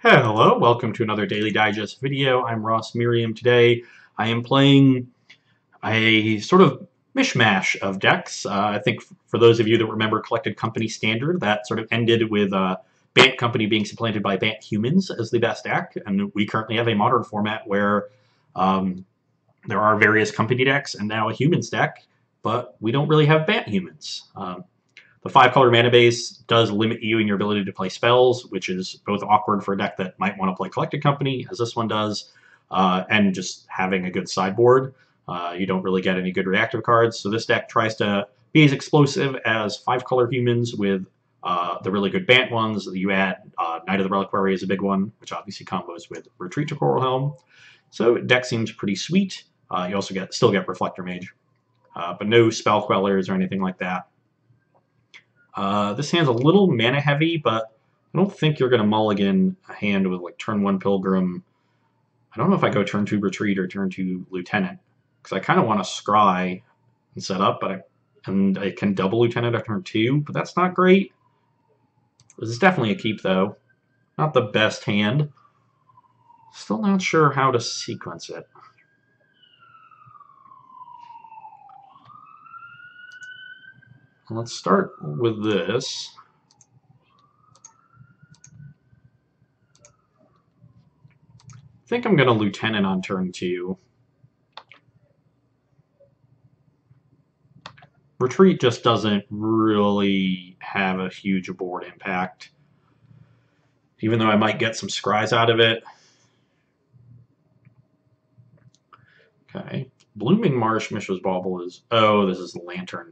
Hello, welcome to another Daily Digest video. I'm Merriam. Today I am playing a sort of mishmash of decks. I think for those of you that remember Collected Company Standard, that sort of ended with Bant Company being supplanted by Bant Humans as the best deck, and we currently have a modern format where there are various company decks and now a humans deck, but we don't really have Bant Humans. The 5-color mana base does limit you in your ability to play spells, which is both awkward for a deck that might want to play Collected Company, as this one does, and just having a good sideboard. You don't really get any good reactive cards, so this deck tries to be as explosive as 5-color humans with the really good Bant ones. You add Knight of the Reliquary is a big one, which obviously combos with Retreat to Coral Helm. So deck seems pretty sweet. You also still get Reflector Mage, but no Spell Quellers or anything like that. This hand's a little mana heavy, but I don't think you're going to mulligan a hand with like turn 1 Pilgrim. I don't know if I go turn 2 Retreat or turn 2 Lieutenant, because I kind of want to scry and set up, but I can double Lieutenant at turn 2, but that's not great. This is definitely a keep, though. Not the best hand. Still not sure how to sequence it. Let's start with this. I think I'm going to Lieutenant on turn 2. Retreat just doesn't really have a huge board impact, even though I might get some scries out of it. Okay. Blooming Marsh, Mishra's Bauble is... Oh, this is Lantern.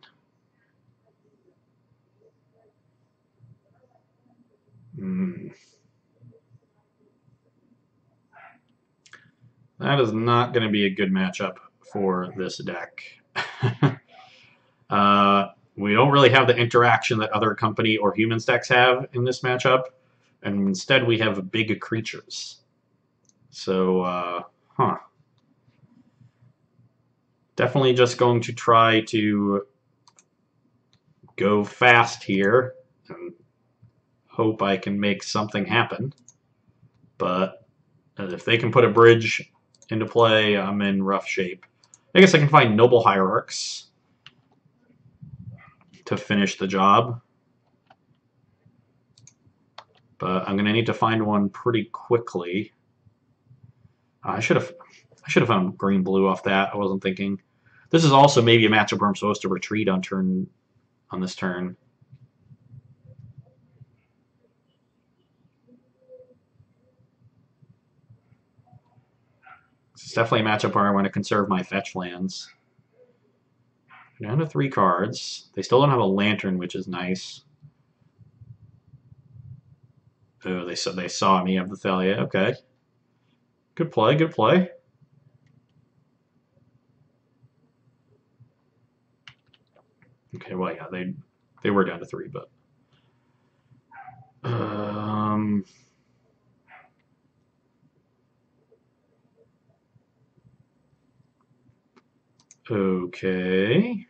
That is not going to be a good matchup for this deck. We don't really have the interaction that other company or humans decks have in this matchup, and instead we have big creatures. So, definitely just going to try to go fast here and hope I can make something happen. But if they can put a bridge into play, I'm in rough shape. I guess I can find Noble Hierarchs to finish the job, but I'm going to need to find one pretty quickly. I should have found green-blue off that. I wasn't thinking. This is also maybe a matchup where I'm supposed to retreat on this turn. It's definitely a matchup where I want to conserve my fetch lands. Down to 3 cards. They still don't have a Lantern, which is nice. Oh, they saw me have the Thalia. Okay. Good play, good play. Okay, well, yeah, they were down to 3, but... Okay.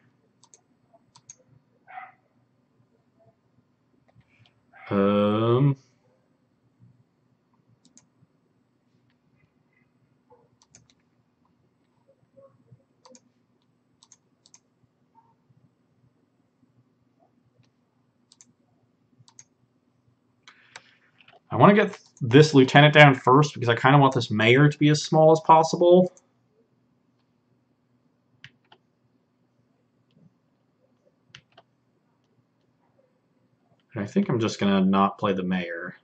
I want to get this Lieutenant down first because I kind of want this Mayor to be as small as possible. And I think I'm just going to not play the Mayor.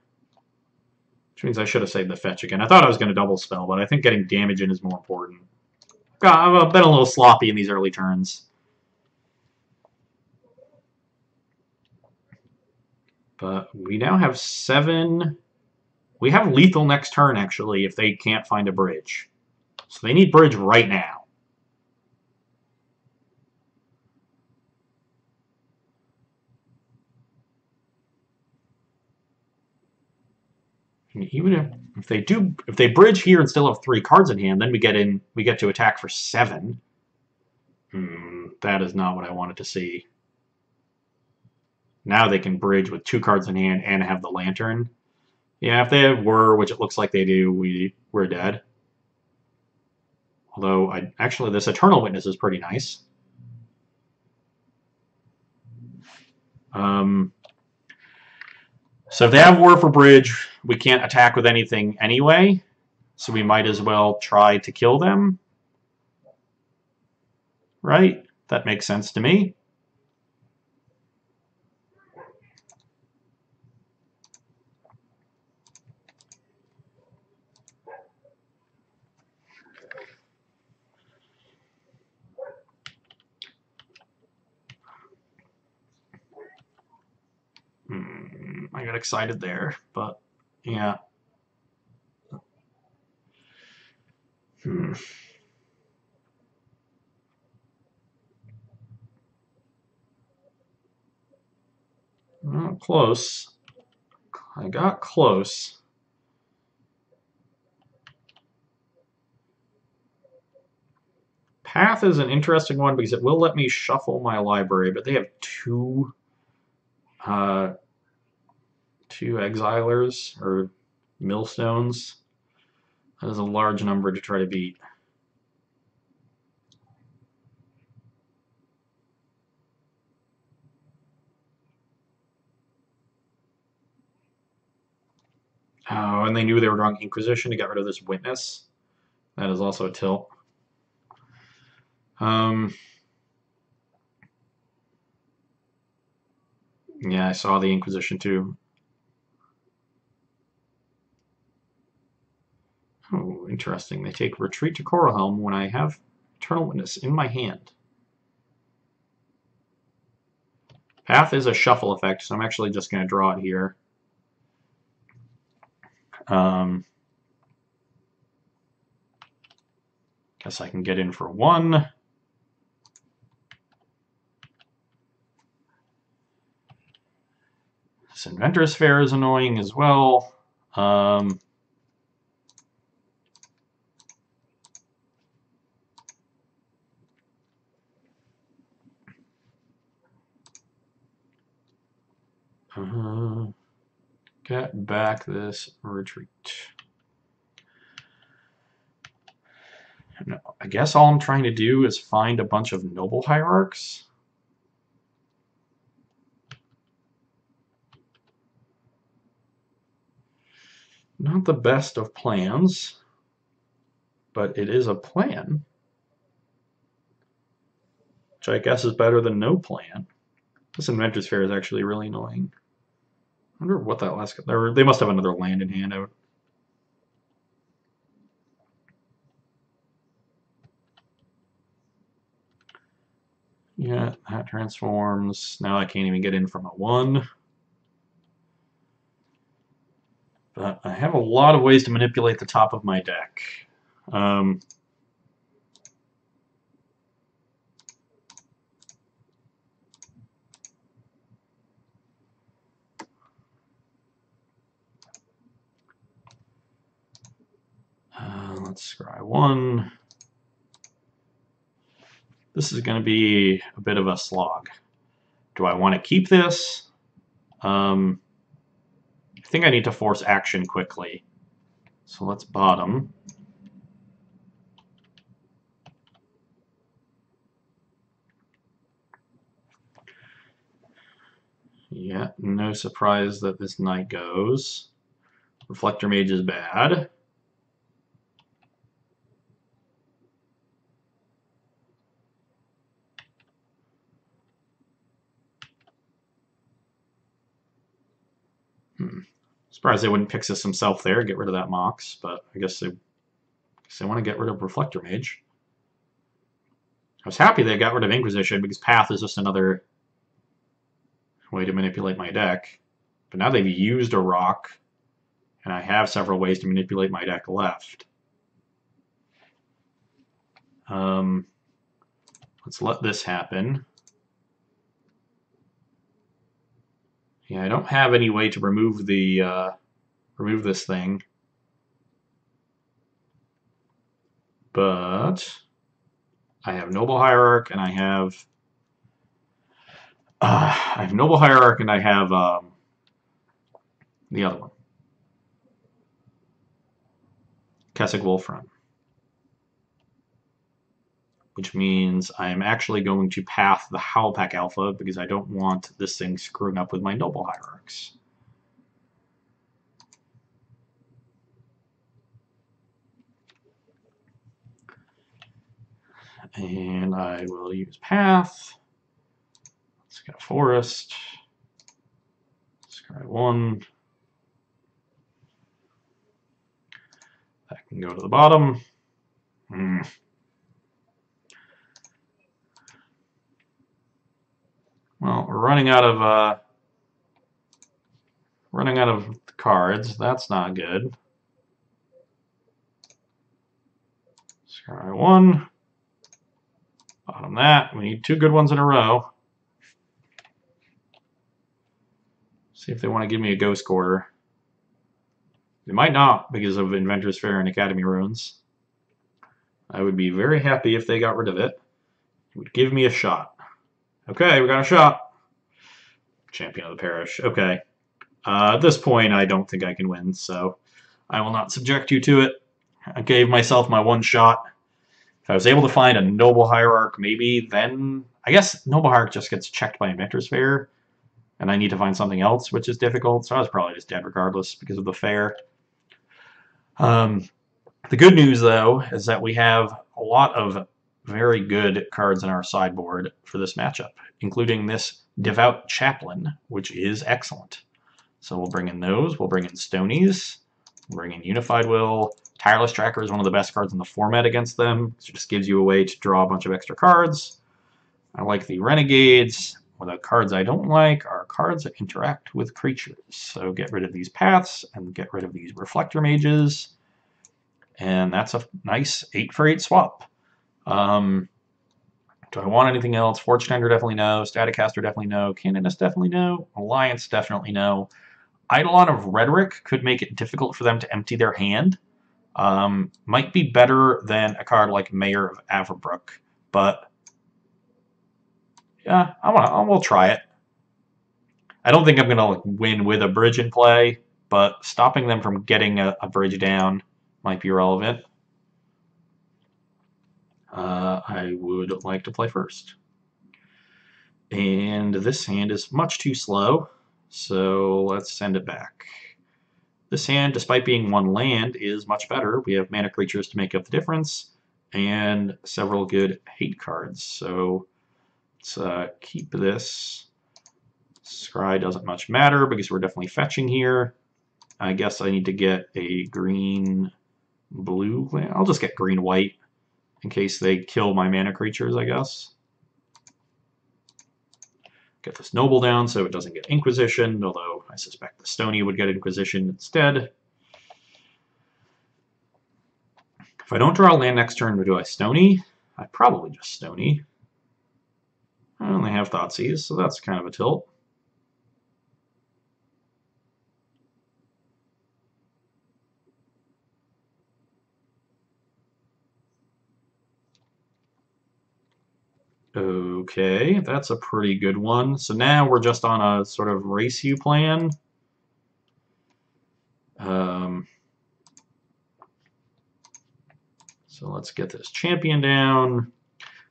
Which means I should have saved the fetch again. I thought I was going to double spell, but I think getting damage in is more important. I've been a little sloppy in these early turns. But we now have 7. We have lethal next turn, actually, if they can't find a bridge. So they need bridge right now. And even if they bridge here and still have 3 cards in hand, then we get to attack for 7. That is not what I wanted to see. Now they can bridge with 2 cards in hand and have the Lantern. Yeah, if they were, which it looks like they do, we're dead. Although, actually, this Eternal Witness is pretty nice. So if they have War for Bridge, we can't attack with anything anyway, so we might as well try to kill them. Right? That makes sense to me. I got excited there, but yeah. Close. I got close. Path is an interesting one because it will let me shuffle my library, but they have two exilers or millstones. That is a large number to try to beat. Oh, and they knew they were drawing Inquisition to get rid of this Witness. That is also a tilt. Yeah, I saw the Inquisition too. Oh, interesting. They take Retreat to Coralhelm when I have Eternal Witness in my hand. Path is a shuffle effect, so I'm actually just going to draw it here. Guess I can get in for one. This Inventor's Fair is annoying as well. Get back this retreat. No, I guess all I'm trying to do is find a bunch of noble hierarchs. Not the best of plans, but it is a plan, which I guess is better than no plan. This Inventor's Fair is actually really annoying. I wonder what that last... They must have another land in hand out. Yeah, that transforms. Now I can't even get in from a 1. But I have a lot of ways to manipulate the top of my deck. Let's scry 1. This is going to be a bit of a slog. Do I want to keep this? I think I need to force action quickly. So let's bottom. Yeah, no surprise that this knight goes. Reflector Mage is bad. Surprised they wouldn't Pixis himself there, get rid of that Mox, but I guess they want to get rid of Reflector Mage. I was happy they got rid of Inquisition because Path is just another way to manipulate my deck. But now they've used a rock, and I have several ways to manipulate my deck left. Let's let this happen. Yeah, I don't have any way to remove the remove this thing, but I have Noble Hierarch and I have Noble Hierarch and I have the other one. Kessig Wolfram. Which means I'm actually going to path the Howlpack Alpha because I don't want this thing screwing up with my Noble Hierarchs. And I will use Path. Let's get a Forest. Scry 1. That can go to the bottom. Well, we're running out of cards. That's not good. Scry 1. Bottom that. We need 2 good ones in a row. See if they want to give me a Ghost Quarter. They might not because of Inventor's Fair and Academy Ruins. I would be very happy if they got rid of it. It would give me a shot. Okay, we got a shot. Champion of the Parish. Okay. At this point, I don't think I can win, so I will not subject you to it. I gave myself my one shot. If I was able to find a Noble Hierarch, maybe then... I guess Noble Hierarch just gets checked by Inventor's Fair, and I need to find something else, which is difficult, so I was probably just dead regardless because of the fair. The good news, though, is that we have a lot of very good cards in our sideboard for this matchup, including this Devout Chaplain, which is excellent. So we'll bring in those. We'll bring in Stonies. We'll bring in Unified Will. Tireless Tracker is one of the best cards in the format against them. So it just gives you a way to draw a bunch of extra cards. I like the Renegades. Well, the cards I don't like are cards that interact with creatures. So get rid of these Paths and get rid of these Reflector Mages. And that's a nice 8-for-8 swap. Do I want anything else? Fortune Tender, definitely no. Staticaster, definitely no. Canonist, definitely no. Alliance, definitely no. Eidolon of Rhetoric could make it difficult for them to empty their hand. Might be better than a card like Mayor of Averbrook, but yeah, we'll try it. I don't think I'm going to win with a bridge in play, but stopping them from getting a bridge down might be relevant. I would like to play first. And this hand is much too slow, so let's send it back. This hand, despite being 1 land, is much better. We have mana creatures to make up the difference, and several good hate cards. So let's keep this. Scry doesn't much matter because we're definitely fetching here. I guess I need to get a green-blue land. I'll just get green-white in case they kill my mana creatures, I guess. Get this Noble down so it doesn't get Inquisition, although I suspect the Stony would get Inquisition instead. If I don't draw a land next turn, do I Stony? I probably just Stony. I only have Thoughtseize, so that's kind of a tilt. Okay, that's a pretty good one. So now we're just on a sort of race you plan. So let's get this champion down.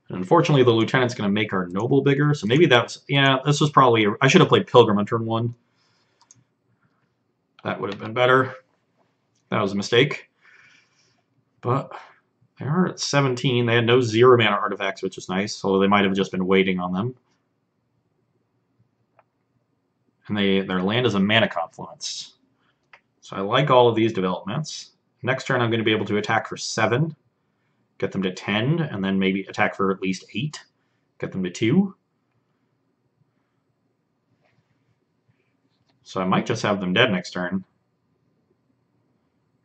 And unfortunately, the lieutenant's going to make our noble bigger. So maybe that's, yeah, this was probably, I should have played Pilgrim on turn 1. That would have been better. That was a mistake. But they are at 17. They had no 0 mana artifacts, which is nice, although they might have just been waiting on them. And their land is a mana confluence. So I like all of these developments. Next turn I'm going to be able to attack for 7, get them to 10, and then maybe attack for at least 8, get them to 2. So I might just have them dead next turn.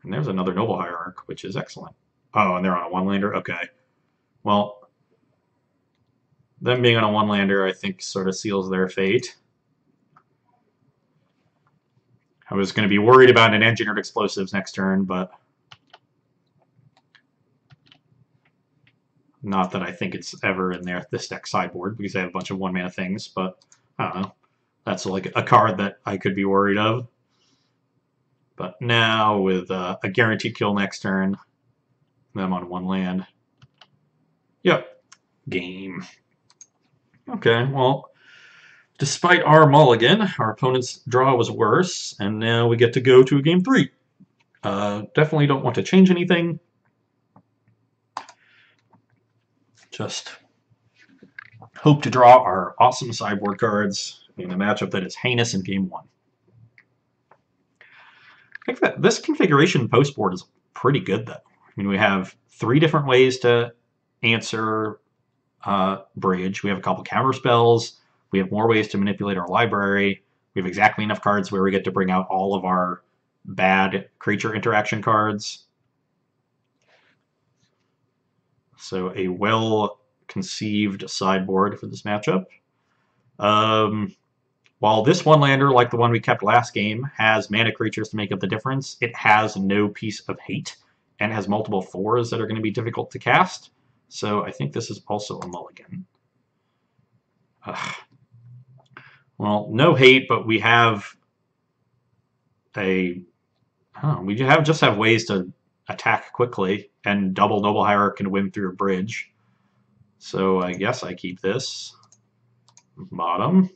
And there's another Noble Hierarch, which is excellent. Oh, and they're on a 1-lander? Okay. Well, them being on a 1-lander, I think, sort of seals their fate. I was going to be worried about an Engineered Explosives next turn, but not that I think it's ever in this deck sideboard, because they have a bunch of 1-mana things, but I don't know. That's like a card that I could be worried of. But now, with a guaranteed kill next turn, them on one land. Yep, game. Okay, well, despite our mulligan, our opponent's draw was worse, and now we get to go to game 3. Definitely don't want to change anything. Just hope to draw our awesome sideboard cards in a matchup that is heinous in game 1. I think that this configuration post board is pretty good, though. I mean, we have 3 different ways to answer bridge. We have a couple counter spells. We have more ways to manipulate our library. We have exactly enough cards where we get to bring out all of our bad creature interaction cards. So a well-conceived sideboard for this matchup. While this one-lander, like the one we kept last game, has mana creatures to make up the difference, it has no piece of hate and has multiple 4s that are going to be difficult to cast. So I think this is also a mulligan. Well, no hate, but we have just have ways to attack quickly, and double Noble Hierarch can win through a bridge. So I guess I keep this. Bottom.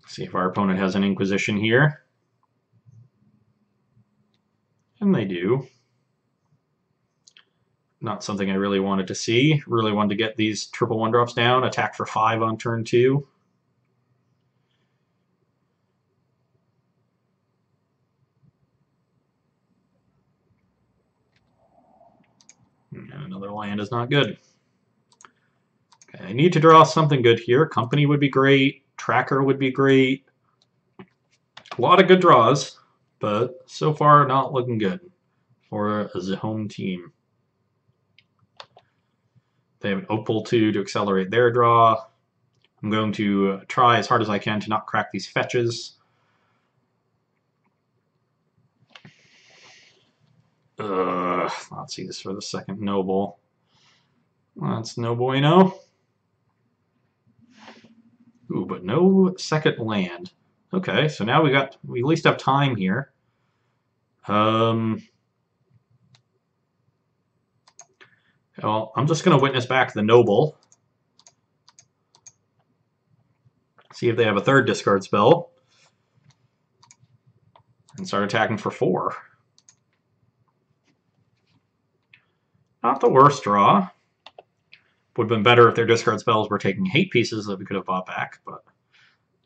See if our opponent has an Inquisition here. And they do. Not something I really wanted to see. Really wanted to get these triple 1-drops down. Attack for 5 on turn 2. And another land is not good. Okay, I need to draw something good here. Company would be great. Tracker would be great. A lot of good draws, but so far not looking good for the home team. They have an Opal 2 to accelerate their draw. I'm going to try as hard as I can to not crack these fetches. Let's see this for the second Noble. That's no bueno. Ooh, but no second land. Okay, so now we at least have time here. Well, I'm just going to witness back the Noble. See if they have a third discard spell. And start attacking for 4. Not the worst draw. Would have been better if their discard spells were taking hate pieces that we could have bought back, but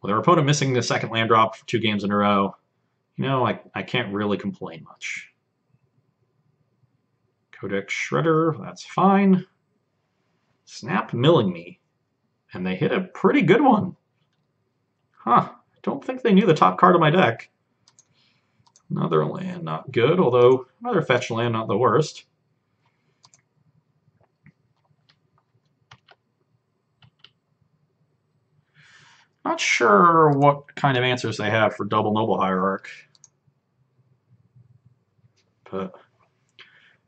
with our opponent missing the second land drop for 2 games in a row, you know, I can't really complain much. Codex Shredder, that's fine. Snap Milling Me. And they hit a pretty good one. Huh. I don't think they knew the top card of my deck. Another land, not good, although another fetch land, not the worst. Not sure what kind of answers they have for double Noble Hierarch. But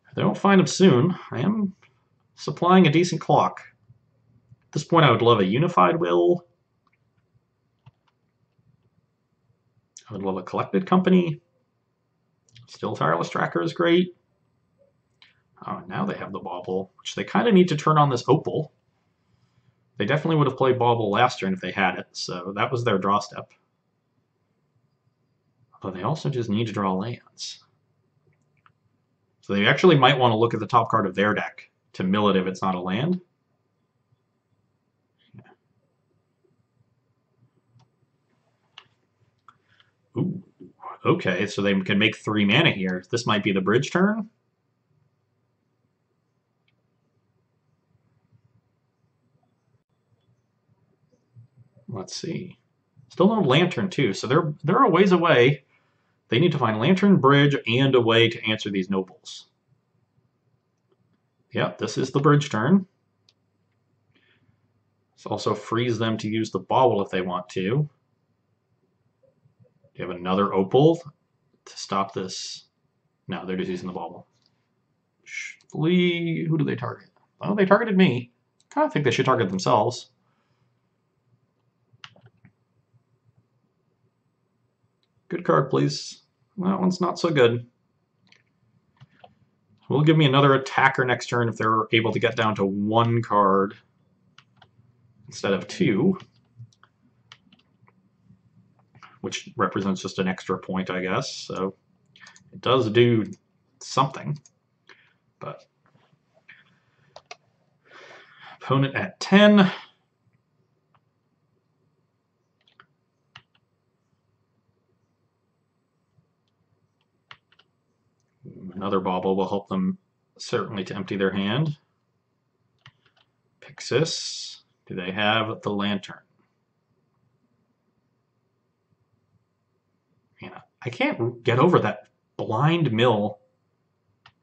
if they don't find them soon, I am supplying a decent clock. At this point, I would love a Unified Will. I would love a Collected Company. Still Tireless Tracker is great. Oh, now they have the Bauble, which they kind of need to turn on this Opal. They definitely would have played Bauble last turn if they had it, so that was their draw step. But they also just need to draw lands. So they actually might want to look at the top card of their deck to mill it if it's not a land. Ooh, okay, so they can make 3 mana here. This might be the bridge turn. Let's see. Still no Lantern too, so they're a ways away. They need to find Lantern, Bridge, and a way to answer these Nobles. Yep, this is the bridge turn. This also frees them to use the Bauble if they want to. You have another Opal to stop this. No, they're just using the Bauble. Who do they target? Oh, they targeted me. I think they should target themselves. Good card, please. That one's not so good. Will give me another attacker next turn if they're able to get down to 1 card instead of 2, which represents just an extra point, I guess. So it does do something. But opponent at 10. Another bauble will help them certainly to empty their hand. Pixis. Do they have the lantern? Yeah, I can't get over that blind mill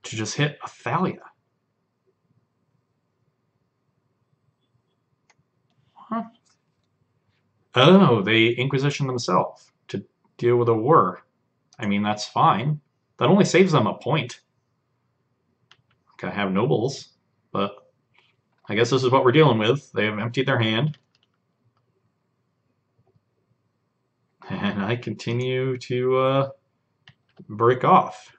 to just hit a Thalia. Huh? Oh, they Inquisition themselves to deal with a war. I mean, that's fine. That only saves them a point. I have nobles, but I guess this is what we're dealing with. They have emptied their hand. And I continue to break off.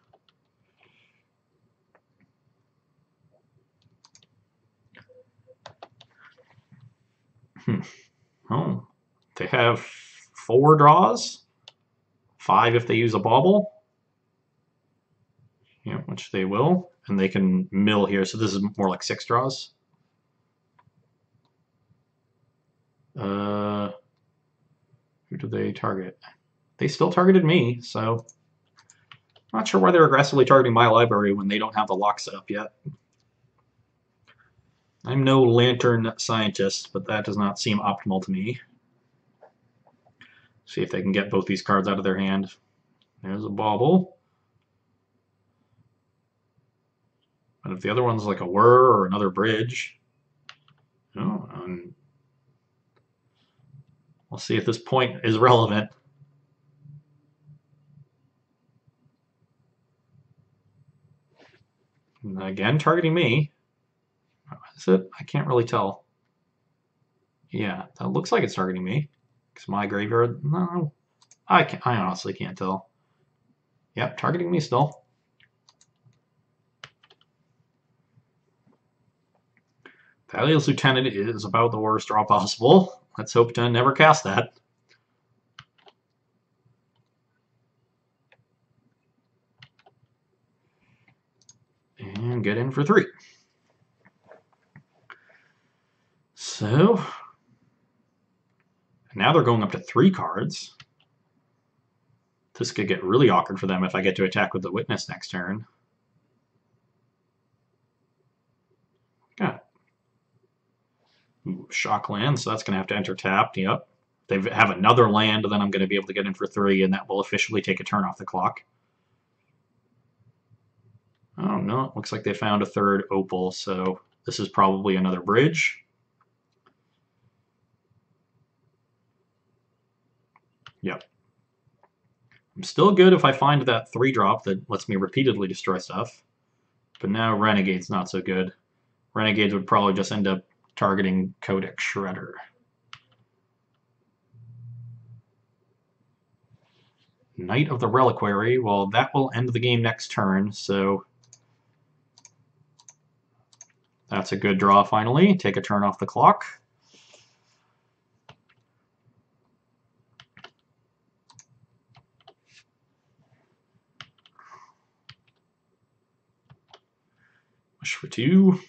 Oh, they have 4 draws. 5 if they use a bauble. Yeah, which they will. And they can mill here, so this is more like 6 draws. Who do they target? They still targeted me, so I'm not sure why they're aggressively targeting my library when they don't have the lock set up yet. I'm no lantern scientist, but that does not seem optimal to me. See if they can get both these cards out of their hand. There's a bauble. But if the other one's like a whir or another bridge, oh, we'll see if this point is relevant. And again, targeting me. Is it? I can't really tell. Yeah, that looks like it's targeting me. Because my graveyard, no. I honestly can't tell. Yep, targeting me still. Thalia's Lieutenant is about the worst draw possible. Let's hope to never cast that. And get in for 3. So, now they're going up to 3 cards. This could get really awkward for them if I get to attack with the Witness next turn. Got shock land, so that's going to have to enter tapped. Yep. If they have another land, then I'm going to be able to get in for 3, and that will officially take a turn off the clock. Oh, no. It looks like they found a 3rd opal, so this is probably another bridge. Yep. I'm still good if I find that 3-drop that lets me repeatedly destroy stuff. But now Renegade's not so good. Renegades would probably just end up targeting Codex Shredder. Knight of the Reliquary, well, that will end the game next turn, so that's a good draw finally. Take a turn off the clock. Push for 2.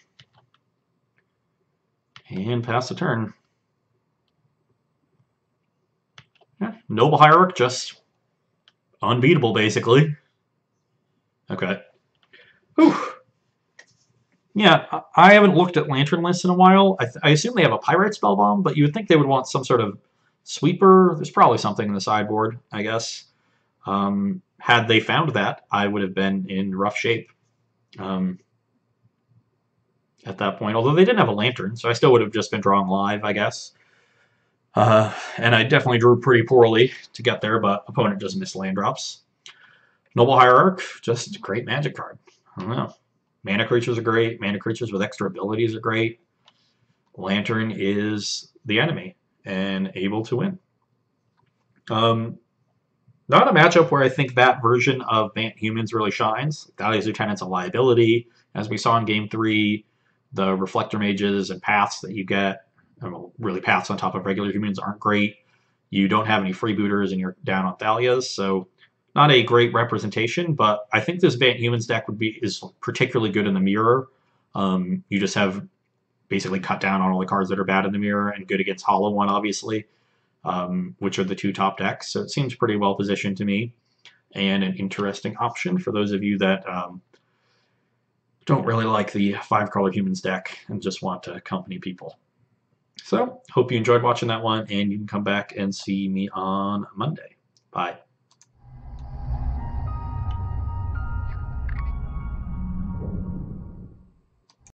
And pass the turn. Yeah, Noble Hierarch, just unbeatable, basically. Okay. Whew. Yeah, I haven't looked at Lantern lists in a while. I assume they have a Pyrite Spellbomb, but you would think they would want some sort of sweeper. There's probably something in the sideboard, I guess. Had they found that, I would have been in rough shape at that point. Although they didn't have a Lantern, so I still would have just been drawing live, I guess. And I definitely drew pretty poorly to get there, but opponent just missed land drops. Noble Hierarch, just a great Magic card. I don't know. Mana creatures are great. Mana creatures with extra abilities are great. Lantern is the enemy and able to win. not a matchup where I think that version of Bant Humans really shines. Thalia's Lieutenant's a liability, as we saw in Game 3. The Reflector Mages and Paths that you get, well, really Paths on top of regular humans aren't great. You don't have any freebooters and you're down on Thalia's, so not a great representation, but I think this Bant Humans deck is particularly good in the mirror. You just have basically cut down on all the cards that are bad in the mirror and good against Hollow One, obviously, which are the two top decks. So it seems pretty well positioned to me and an interesting option for those of you that don't really like the 5-color humans deck and just want to accompany people. So hope you enjoyed watching that one, and you can come back and see me on Monday. Bye.